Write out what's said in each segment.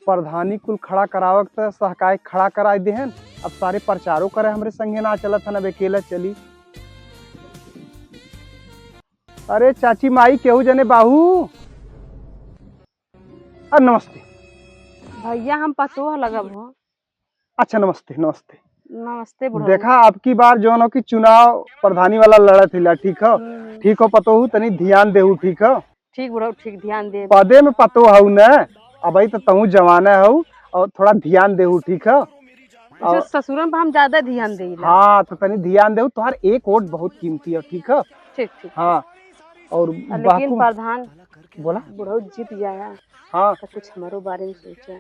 प्रधानी कुल खड़ा करावक त सहकाय खड़ा कराए देहन। अब सारे प्रचारों करे हमरे संगे ना चलत हन, अब अकेला चली। अरे चाची माई केहू जने बाहू। नमस्ते भैया हम पतोह लगब हो। अच्छा नमस्ते नमस्ते। नमस्ते बुढ़ऊ। देखा अब की बार जो की चुनाव प्रधानी वाला लड़त हिला, ठीक हो? ठीक हो पतोहू, तनी ध्यान देहू, ठीक हो? ठीक बुढ़ऊ, ठीक ध्यान दे। पदे में पतो हऊ न, अब तो तहू जवाना हऊ और थोड़ा ध्यान देहू, ठीक है? और ससुरन पर हम ज्यादा ध्यान दे। हाँ तो तनी ध्यान देहू, तुम्हार एक वोट बहुत कीमती है, ठीक है? ठीक ठीक। हाँ और लेकिन प्रधान बोला बुढ़ऊ जीत जाया। हाँ तो कुछ हमारो बारे में सोचा।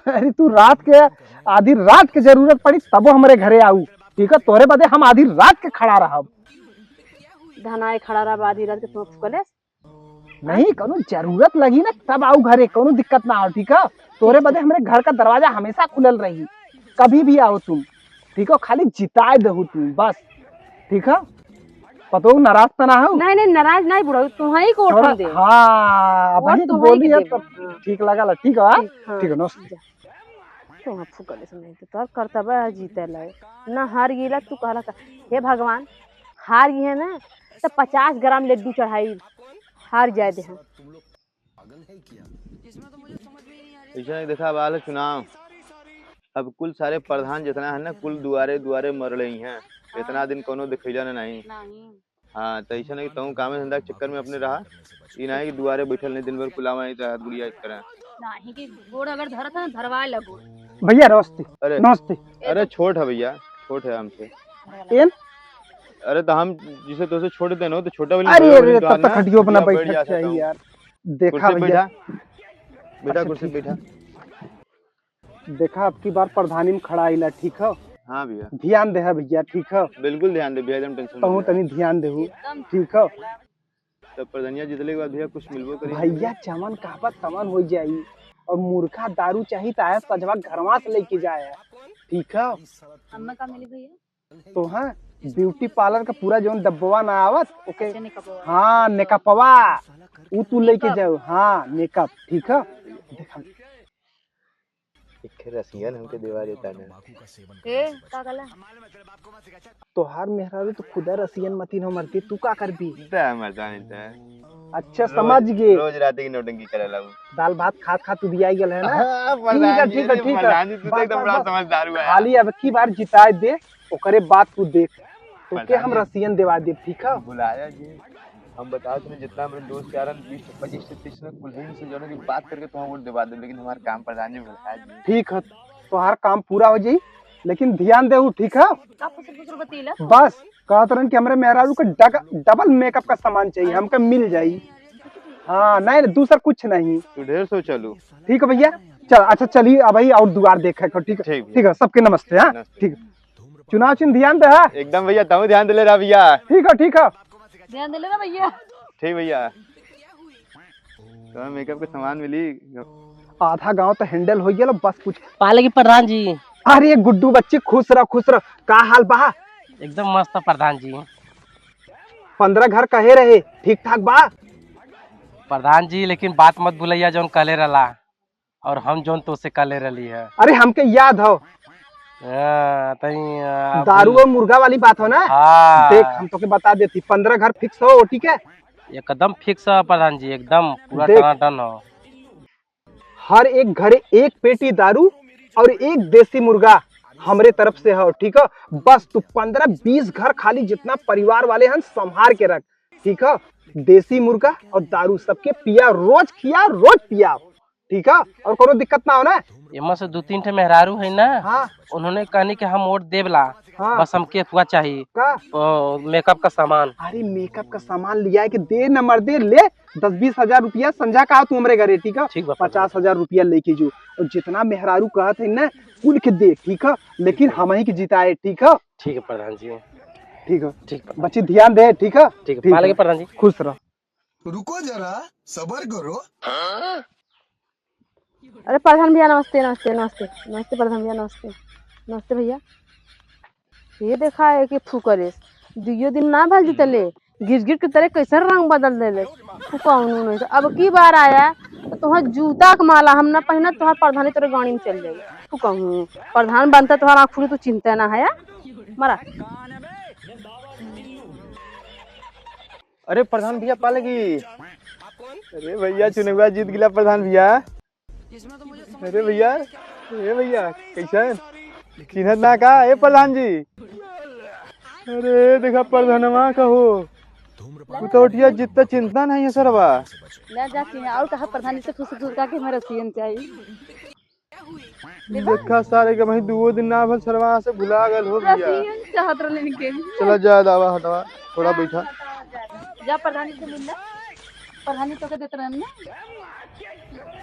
अरे तू रात के आधी रात के जरूरत पड़ी तबो हमारे घरे आऊ, ठीक है? तोहरे बदे हम आधी रात के खड़ा रहब। धनाए खड़ा रहा आधी रात के, तुम कले नहीं कोनो जरूरत लगी ना तब आऊ घरे, कोनो दिक्कत ना आओ, ठीक है? तोरे बदे हमारे घर का दरवाजा हमेशा खुलल रही, कभी भी आओ तुम, ठीक है? खाली जिताए दहू तुम बस, ठीक है? पतो नाराज तो ना हो? नहीं नहीं नाराज नहीं बुढ़ऊ, तुम्हारी को वोट दे। हाँ भाई तो बोली है तो ठीक लगा ला, ठीक है? ठीक है नमस्ते। तुम फुकले से नहीं तो कर्तव्य जीते लाए ना, हार गिला तू कहला था हे भगवान हार गई है ना तो 50 ग्राम लड्डू चढ़ाई, हार जाए दे। ऐसा नहीं देखा, अब आल चुनाव, अब कुल सारे प्रधान जितना है ना कुल दुआरे दुआरे मर रही हैं। इतना दिन कोनो दिखैला नहीं। हाँ तो ऐसा नहीं कहूँ काम धंधा के चक्कर में अपने रहा, ये नहीं कि दुआरे बैठल नहीं दिन भर कुलावा ही तो गुड़िया करें नहीं कि गोड़ अगर धरा था धरवा लगो। भैया नमस्ते। अरे नमस्ते। अरे छोट है भैया, छोट है हमसे। अरे तो हम जिसे तो छोटे थे ना तो छोटा वाली। अरे अरे तब तक खटियो अपना बैठा चाहिए यार। देखा भैया, बेटा कुर्सी बैठा। देखा अब की बार प्रधानी में खड़ा आइला, ठीक है? हाँ भैया ध्यान दे भैया, ठीक है? बिल्कुल ध्यान दे भैया, एकदम टेंशन कहूँ तनी ध्यान देहू, ठीक है? तब प्रधानिया जितले के बाद भैया कुछ मिलबो करी भैया चमन कहबत तमन हो जाई, और मूर्खा दारू चाहिए तो आया सजवा घरवा से लेके जाए, ठीक है? अम्मा का मिली भैया तो हाँ ब्यूटी पार्लर का पूरा जो डब्बवा ना आवत ओके, हाँ मेकअपवा वो तू लेके जाओ। हाँ मेकअप, ठीक है? देखा एक रसियन हमके दिवा देता ना ए का कला तोहार मेहरारू तो खुदा रसियन मतीन हो मरती, तू का कर भी मजा नहीं था। अच्छा समझ गए, रोज रात की नौटंकी करेला हूं। दाल भात खात खात तू भी आई गल है ना? ठीक है ठीक है एकदम बड़ा समझदार हुआ है। खाली अब की बार जिताए दे ओकरे बात तू देख, तो के हम रसियन देवा दे, ठीक है? बुलाया जी, हम बता तुम्हें जितना मेरे दोस्त यार 20 से 25 से 30 से कुल से जोड़ों की बात करके तुम्हें वोट दिवा दे, लेकिन हमारा काम प्रधान जी बुलाया जी। ठीक है तोहार काम पूरा हो जाई, लेकिन ध्यान देहू, ठीक है? बस कहा तरन कि हमारे मेहरारू का डबल मेकअप का सामान चाहिए, हमका मिल जाई। हाँ नहीं दूसरा कुछ नहीं। तू ढेर सो चलू, ठीक है भैया? चल अच्छा चलिए अब भाई और दुआर देखे, ठीक है? ठीक है सबके नमस्ते। हाँ ठीक है, चुनाव चिन्ह ध्यान दे। एकदम भैया, तुम ध्यान दे ले रहा भैया। ठीक है ठीक है, ध्यान दे लेना भैया। ठीक भैया, तो मेकअप का सामान मिली, आधा गांव तो हैंडल हो गया, बस कुछ पाले की प्रधान जी। अरे गुड्डू बच्चे खुश रह, का हाल बा? एकदम मस्त प्रधान जी। 15 घर कहे रहे, ठीक ठाक बा? प्रधान जी लेकिन बात मत भूलिया जोन कले रला, और हम जोन तो से कले रली है। अरे हमके याद हो, दारू और मुर्गा वाली बात हो ना? देख हम तो के बता देती, 15 घर फिक्स हो, ठीक है? एकदम फिक्स है प्रधान जी, एकदम पूरा टनाटन हो। हर एक घरे एक पेटी दारू और एक देसी मुर्गा हमरे तरफ से हो, ठीक है? बस तू 15-20 घर खाली जितना परिवार वाले हैं संभार के रख, ठीक है? देसी मुर्गा और दारू सबके पिया, रोज खिया रोज पिया, ठीक है? और कोनो दिक्कत ना हो ना? एमा से 2-3 ठे मेहरारू है ना। हाँ उन्होंने कहनी कि हम वोट देवला। हाँ। बस हमके हुआ चाहिए का मेकअप का सामान। अरे मेकअप का सामान लिया है कि दे नंबर दे ले 10-20 हजार रुपया समझा कहा तू हमारे घरे, ठीक है? 50,000 रुपया लेके जो, और जितना मेहरारू कहा थे ना कुल के दे, ठीक है? लेकिन हम ही के जिताए, ठीक है? ठीक है प्रधान जी, ठीक है? ठीक है बच्चे ध्यान दे, ठीक है? ठीक है पाले के प्रधान जी। खुश रहो। रुको जरा सबर करो। अरे प्रधान भैया नमस्ते नमस्ते नमस्ते नमस्ते। प्रधान भैया नमस्ते नमस्ते भैया। ये देखा है कि फुकरे दियो दिन ना भल जीतले गिर गिर के तरह कैसे रंग बदल देले तू कौन नहीं तो अब की बार आया तो तुहार जूता का माला हम ना पहना तुहार प्रधानी तोरे गाड़ी में चल जाएगी तू कहूँ प्रधान बनता तुहार आँख खुली तू चिंता ना है मरा अरे प्रधान भैया पा लगी। अरे भैया चुनाव जीत गिला प्रधान भैया। अरे भैया कैसे चिन्हत ना का ए प्रधान जी। अरे देखा प्रधानवा कहो तू तो उठिया जितना चिंता नहीं है सरवा। ले जाती है और कहा प्रधानी से खुश का के मेरा सीएम चाहिए देखा सारे के भाई 2 दिन ना भल सरवा से भुला गल हो भैया। चाहत रहने के चला जा दावा हटवा थोड़ा बैठा जा प्रधानी से मिलना प्रधानी तो के देते रहने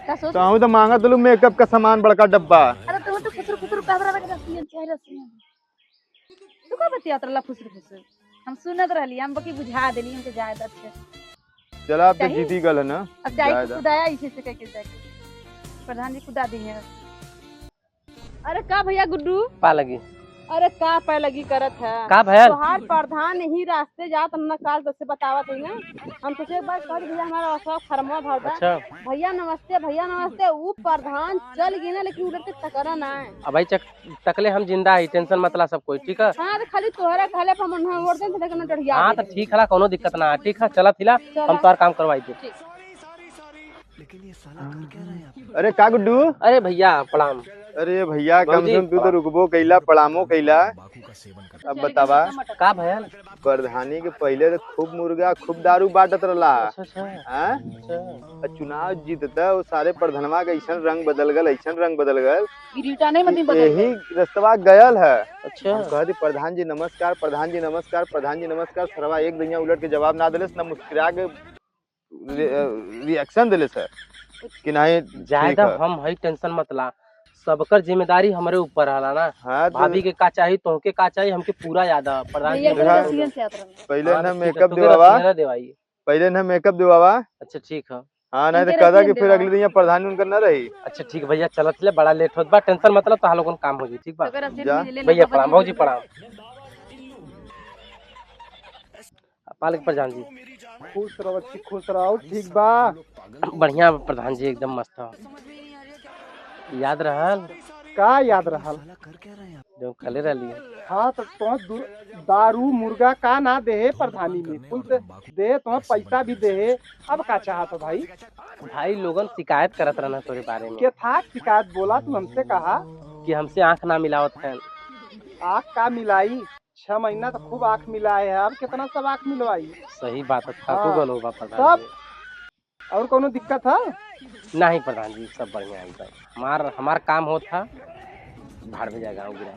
का सोच ताऊ तो मांगा तो मेकअप का सामान बड़का डब्बा। अरे तू तो खुसर पैदरा के रसियन चाहिए रसियन तू का बतियात रहला खुसर हम सुनत रहली हम बकी बुझा देली हमके जाए अच्छे चला अब तो जीती गल है ना। अब जाए खुदाया इसी से कह के जाके प्रधान जी खुदा दी है। अरे का भैया गुड्डू पा लगी अरे का पै लगी करत है का भैया तोहार प्रधान ही रास्ते जात हमने काल तुझसे बतावत है ना हम तुझे एक बार कह भैया हमारा अशोक फरमा भरदा अच्छा भैया नमस्ते वो प्रधान चल गई ना लेकिन उधर के टकरा ना है अब भाई तकले हम जिंदा है टेंशन मतला सब कोई ठीक है। हाँ तो खाली तोहरा कहले पर मन ओर दे लेकिन डरिया हाँ तो ठीक है कोनो दिक्कत ना ठीक है चला थिला हम तोर काम करवाई दे। अरे का गुड्डू। अरे भैया प्रणाम। अरे भैया कम से कम तू तो रुकबो कैला प्रणामो कैला। अब बतावा का भैया प्रधानी के पहले तो खूब मुर्गा खूब दारू बांटत रहला। अच्छा हाँ? और चुनाव जीतता वो सारे प्रधानवा का ऐसा रंग बदल गल यही रस्तवा गयल है। अच्छा कहती प्रधान जी नमस्कार सरवा एक दुनिया उलट के जवाब ना दिले ना मुस्कुरा के रिएक्शन दिले सर कि नहीं ज्यादा हम हई टेंशन मतला सबकर जिम्मेदारी हमारे ऊपर रहला ना। हाँ तो भाभी के का चाहिए तोहके का चाहिए हमके पूरा याद है प्रधान जी पहले ना मेकअप दिवावा अच्छा ठीक है। हाँ नहीं तो कदा कि फिर अगले दिन प्रधान उनका न रही। अच्छा ठीक भैया चलत ले बड़ा लेट होत बा टेंशन मतलब तो लोगन काम हो जी ठीक बा भैया प्रणाम भाजी प्रणाम। पालक प्रधान जी खुश रहो ठीक बा बढ़िया प्रधान जी एकदम मस्त है। याद रहल का याद रहल जो खले रहली हाँ तो दारू मुर्गा का ना दे प्रधानी में कुल दे तो पैसा भी दे अब का चाहत भाई। भाई लोगन शिकायत करत रहना तोरे बारे में के था शिकायत बोला तू हमसे कहा कि हमसे आंख ना मिलावत है। आँख का मिलाई 6 महीना तो खूब आँख मिलाए है अब कितना सब आँख मिलवाई। सही बात है ठाकुर गलो बा प्रधान सब जी। और कोनो दिक्कत है नहीं प्रधान जी सब बढ़िया एकदम हमार काम होता भाड़ में जाएगा गिरा।